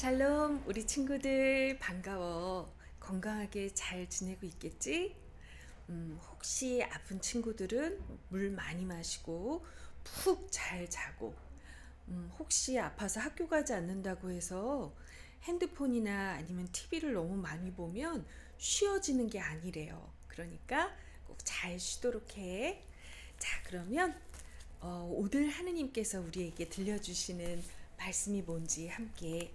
샬롬, 우리 친구들 반가워. 건강하게 잘 지내고 있겠지? 혹시 아픈 친구들은 물 많이 마시고 푹 잘 자고, 혹시 아파서 학교 가지 않는다고 해서 핸드폰이나 아니면 TV를 너무 많이 보면 쉬어지는 게 아니래요. 그러니까 꼭 잘 쉬도록 해. 자, 그러면 오늘 하느님께서 우리에게 들려주시는 말씀이 뭔지 함께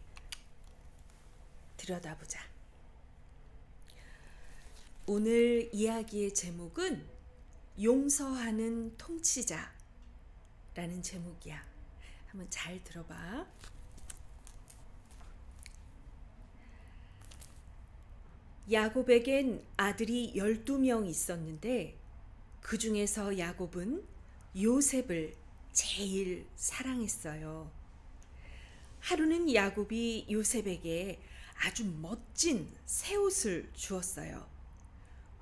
들여다보자. 오늘 이야기의 제목은 용서하는 통치자라는 제목이야. 한번 잘 들어봐. 야곱에겐 아들이 12명 있었는데 그 중에서 야곱은 요셉을 제일 사랑했어요. 하루는 야곱이 요셉에게 아주 멋진 새 옷을 주었어요.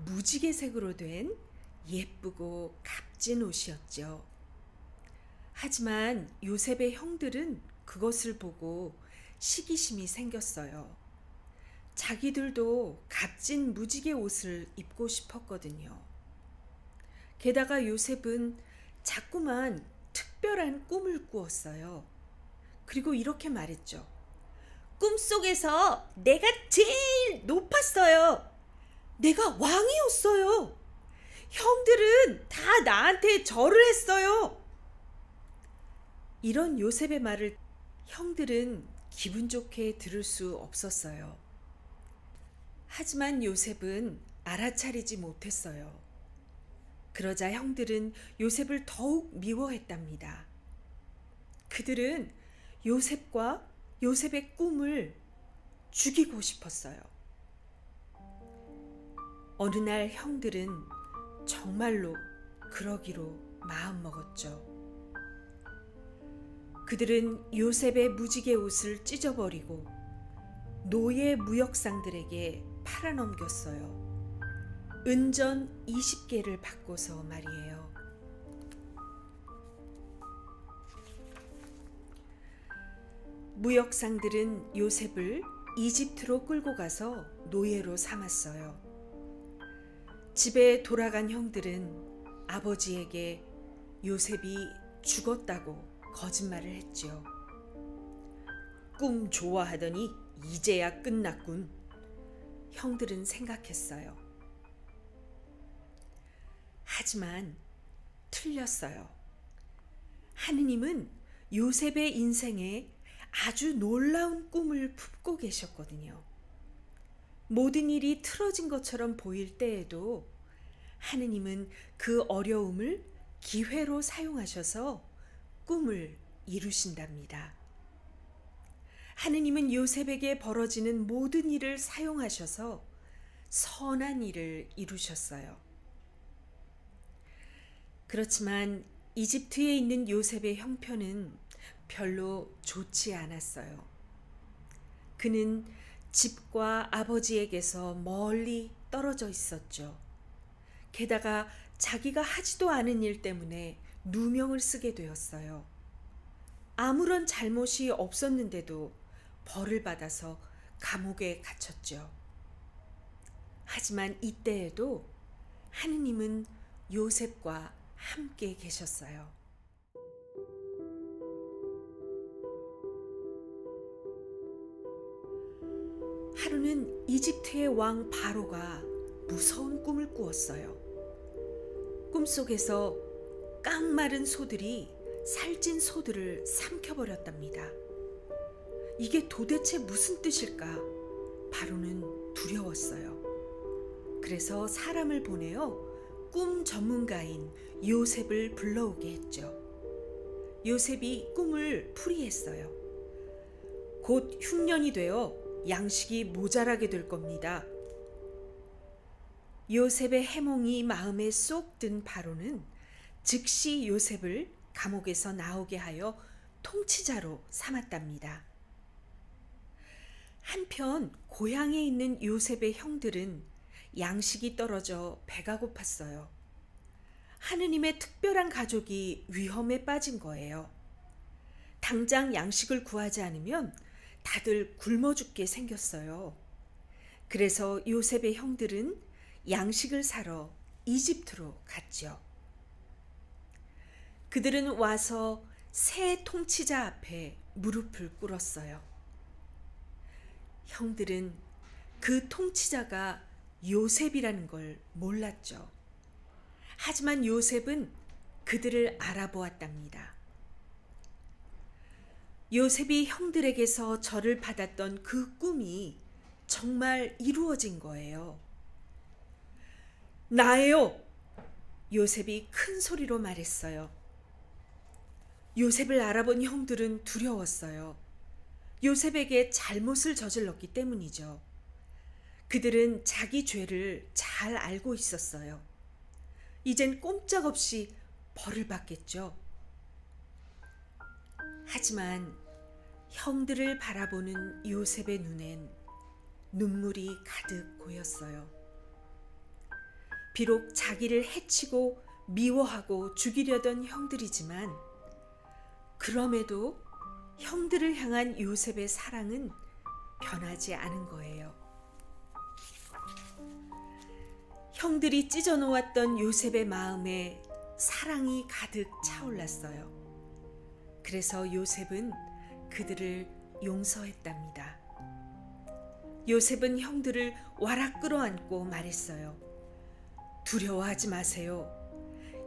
무지개색으로 된 예쁘고 값진 옷이었죠. 하지만 요셉의 형들은 그것을 보고 시기심이 생겼어요. 자기들도 값진 무지개 옷을 입고 싶었거든요. 게다가 요셉은 자꾸만 특별한 꿈을 꾸었어요. 그리고 이렇게 말했죠. 꿈속에서 내가 제일 높았어요. 내가 왕이었어요. 형들은 다 나한테 절을 했어요. 이런 요셉의 말을 형들은 기분 좋게 들을 수 없었어요. 하지만 요셉은 알아차리지 못했어요. 그러자 형들은 요셉을 더욱 미워했답니다. 그들은 요셉과 요셉의 꿈을 죽이고 싶었어요. 어느 날 형들은 정말로 그러기로 마음먹었죠. 그들은 요셉의 무지개 옷을 찢어버리고 노예 무역상들에게 팔아넘겼어요. 은전 20개를 받고서 말이에요. 무역상들은 요셉을 이집트로 끌고 가서 노예로 삼았어요. 집에 돌아간 형들은 아버지에게 요셉이 죽었다고 거짓말을 했지요. 꿈 좋아하더니 이제야 끝났군. 형들은 생각했어요. 하지만 틀렸어요. 하느님은 요셉의 인생에 아주 놀라운 꿈을 품고 계셨거든요. 모든 일이 틀어진 것처럼 보일 때에도 하느님은 그 어려움을 기회로 사용하셔서 꿈을 이루신답니다. 하느님은 요셉에게 벌어지는 모든 일을 사용하셔서 선한 일을 이루셨어요. 그렇지만 이집트에 있는 요셉의 형편은 별로 좋지 않았어요. 그는 집과 아버지에게서 멀리 떨어져 있었죠. 게다가 자기가 하지도 않은 일 때문에 누명을 쓰게 되었어요. 아무런 잘못이 없었는데도 벌을 받아서 감옥에 갇혔죠. 하지만 이때에도 하느님은 요셉과 함께 계셨어요. 하루는 이집트의 왕 바로가 무서운 꿈을 꾸었어요. 꿈속에서 깡마른 소들이 살찐 소들을 삼켜버렸답니다. 이게 도대체 무슨 뜻일까? 바로는 두려웠어요. 그래서 사람을 보내어 꿈 전문가인 요셉을 불러오게 했죠. 요셉이 꿈을 풀이했어요. 곧 흉년이 되어 양식이 모자라게 될 겁니다. 요셉의 해몽이 마음에 쏙 든 바로는 즉시 요셉을 감옥에서 나오게 하여 통치자로 삼았답니다. 한편 고향에 있는 요셉의 형들은 양식이 떨어져 배가 고팠어요. 하느님의 특별한 가족이 위험에 빠진 거예요. 당장 양식을 구하지 않으면 다들 굶어 죽게 생겼어요. 그래서 요셉의 형들은 양식을 사러 이집트로 갔죠. 그들은 와서 새 통치자 앞에 무릎을 꿇었어요. 형들은 그 통치자가 요셉이라는 걸 몰랐죠. 하지만 요셉은 그들을 알아보았답니다. 요셉이 형들에게서 절을 받았던 그 꿈이 정말 이루어진 거예요. 나예요! 요셉이 큰 소리로 말했어요. 요셉을 알아본 형들은 두려웠어요. 요셉에게 잘못을 저질렀기 때문이죠. 그들은 자기 죄를 잘 알고 있었어요. 이젠 꼼짝없이 벌을 받겠죠. 하지만 형들을 바라보는 요셉의 눈엔 눈물이 가득 고였어요. 비록 자기를 해치고 미워하고 죽이려던 형들이지만 그럼에도 형들을 향한 요셉의 사랑은 변하지 않은 거예요. 형들이 찢어놓았던 요셉의 마음에 사랑이 가득 차올랐어요. 그래서 요셉은 그들을 용서했답니다. 요셉은 형들을 와락 끌어안고 말했어요. 두려워하지 마세요.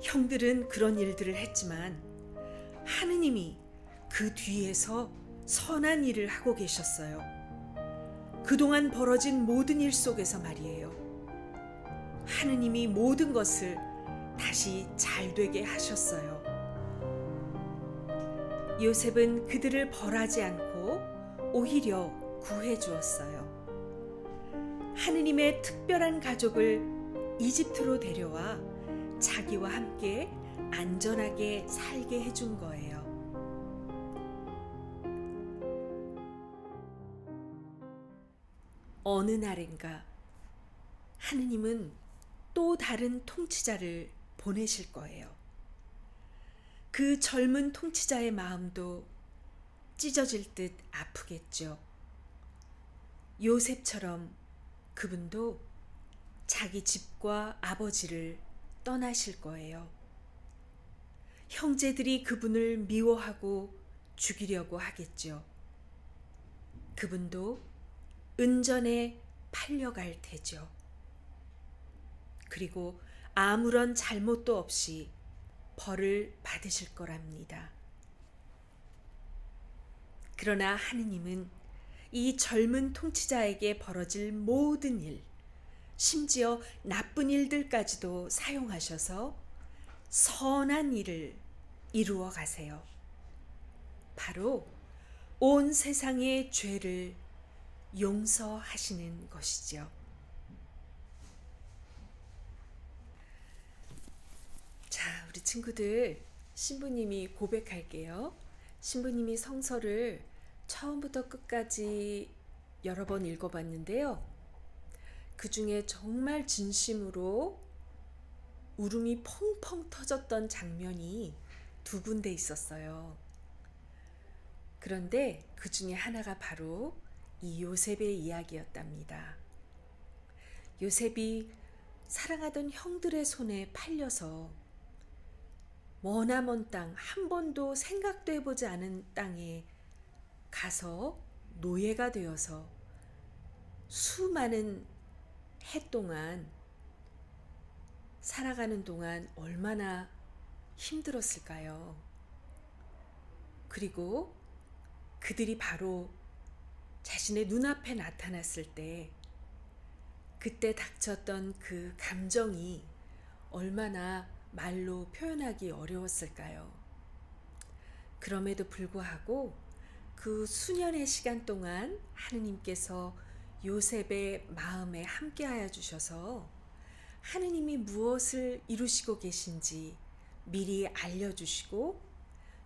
형들은 그런 일들을 했지만 하느님이 그 뒤에서 선한 일을 하고 계셨어요. 그동안 벌어진 모든 일 속에서 말이에요. 하느님이 모든 것을 다시 잘 되게 하셨어요. 요셉은 그들을 벌하지 않고 오히려 구해 주었어요. 하느님의 특별한 가족을 이집트로 데려와 자기와 함께 안전하게 살게 해준 거예요. 어느 날인가 하느님은 또 다른 통치자를 보내실 거예요. 그 젊은 통치자의 마음도 찢어질 듯 아프겠죠. 요셉처럼 그분도 자기 집과 아버지를 떠나실 거예요. 형제들이 그분을 미워하고 죽이려고 하겠죠. 그분도 은전에 팔려갈 테죠. 그리고 아무런 잘못도 없이 벌을 받으실 거랍니다. 그러나 하느님은 이 젊은 통치자에게 벌어질 모든 일, 심지어 나쁜 일들까지도 사용하셔서 선한 일을 이루어 가세요. 바로 온 세상의 죄를 용서하시는 것이죠. 자, 우리 친구들, 신부님이 고백할게요. 신부님이 성서를 처음부터 끝까지 여러 번 읽어봤는데요. 그 중에 정말 진심으로 울음이 펑펑 터졌던 장면이 두 군데 있었어요. 그런데 그 중에 하나가 바로 이 요셉의 이야기였답니다. 요셉이 사랑하던 형들의 손에 팔려서 머나먼 땅, 한 번도 생각도 해보지 않은 땅에 가서 노예가 되어서 수많은 해 동안 살아가는 동안 얼마나 힘들었을까요? 그리고 그들이 바로 자신의 눈앞에 나타났을 때 그때 닥쳤던 그 감정이 얼마나 말로 표현하기 어려웠을까요? 그럼에도 불구하고 그 수년의 시간 동안 하느님께서 요셉의 마음에 함께하여 주셔서 하느님이 무엇을 이루시고 계신지 미리 알려주시고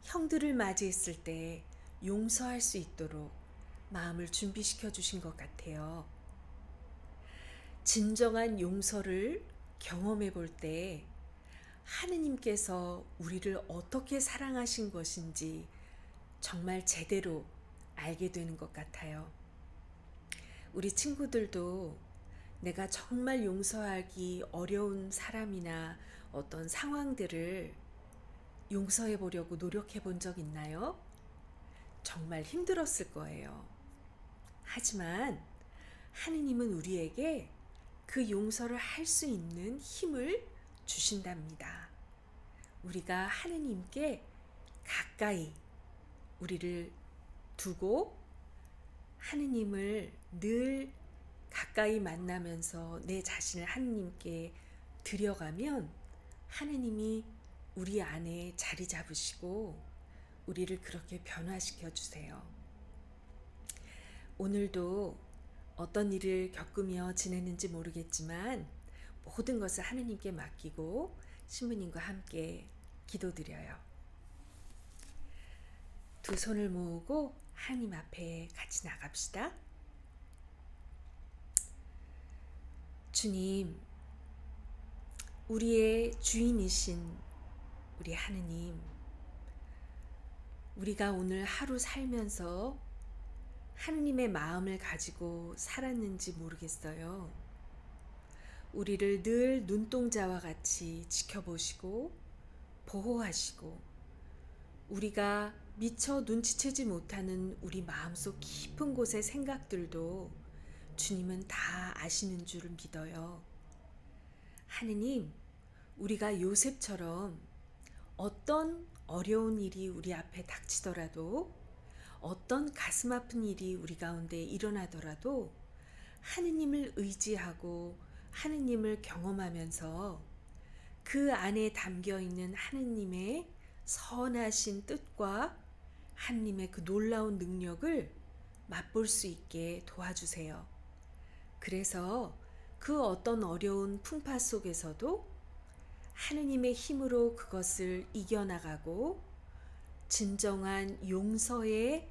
형들을 맞이했을 때 용서할 수 있도록 마음을 준비시켜 주신 것 같아요. 진정한 용서를 경험해 볼 때 하느님께서 우리를 어떻게 사랑하신 것인지 정말 제대로 알게 되는 것 같아요. 우리 친구들도 내가 정말 용서하기 어려운 사람이나 어떤 상황들을 용서해 보려고 노력해 본 적 있나요? 정말 힘들었을 거예요. 하지만 하느님은 우리에게 그 용서를 할 수 있는 힘을 주신답니다. 우리가 하느님께 가까이 우리를 두고 하느님을 늘 가까이 만나면서 내 자신을 하느님께 드려가면 하느님이 우리 안에 자리 잡으시고 우리를 그렇게 변화시켜 주세요. 오늘도 어떤 일을 겪으며 지내는지 모르겠지만 모든 것을 하느님께 맡기고 신부님과 함께 기도드려요. 두 손을 모으고 하느님 앞에 같이 나갑시다. 주님, 우리의 주인이신 우리 하느님, 우리가 오늘 하루 살면서 하느님의 마음을 가지고 살았는지 모르겠어요. 우리를 늘 눈동자와 같이 지켜보시고 보호하시고 우리가 미처 눈치채지 못하는 우리 마음속 깊은 곳의 생각들도 주님은 다 아시는 줄 믿어요. 하느님, 우리가 요셉처럼 어떤 어려운 일이 우리 앞에 닥치더라도 어떤 가슴 아픈 일이 우리 가운데 일어나더라도 하느님을 의지하고 하느님을 경험하면서 그 안에 담겨 있는 하느님의 선하신 뜻과 하느님의 그 놀라운 능력을 맛볼 수 있게 도와주세요. 그래서 그 어떤 어려운 풍파 속에서도 하느님의 힘으로 그것을 이겨나가고 진정한 용서의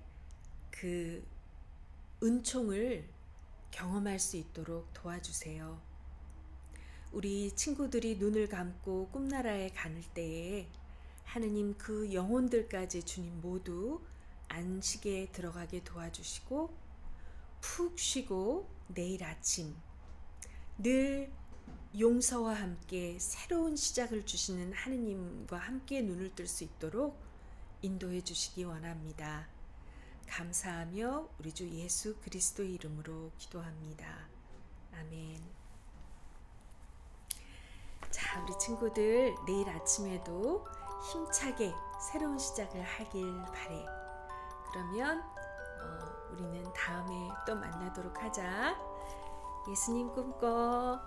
그 은총을 경험할 수 있도록 도와주세요. 우리 친구들이 눈을 감고 꿈나라에 가는 때에 하느님 그 영혼들까지 주님 모두 안식에 들어가게 도와주시고 푹 쉬고 내일 아침 늘 용서와 함께 새로운 시작을 주시는 하느님과 함께 눈을 뜰 수 있도록 인도해 주시기 원합니다. 감사하며 우리 주 예수 그리스도의 이름으로 기도합니다. 아멘. 자, 우리 친구들 내일 아침에도 힘차게 새로운 시작을 하길 바래. 그러면 우리는 다음에 또 만나도록 하자. 예수님 꿈꿔.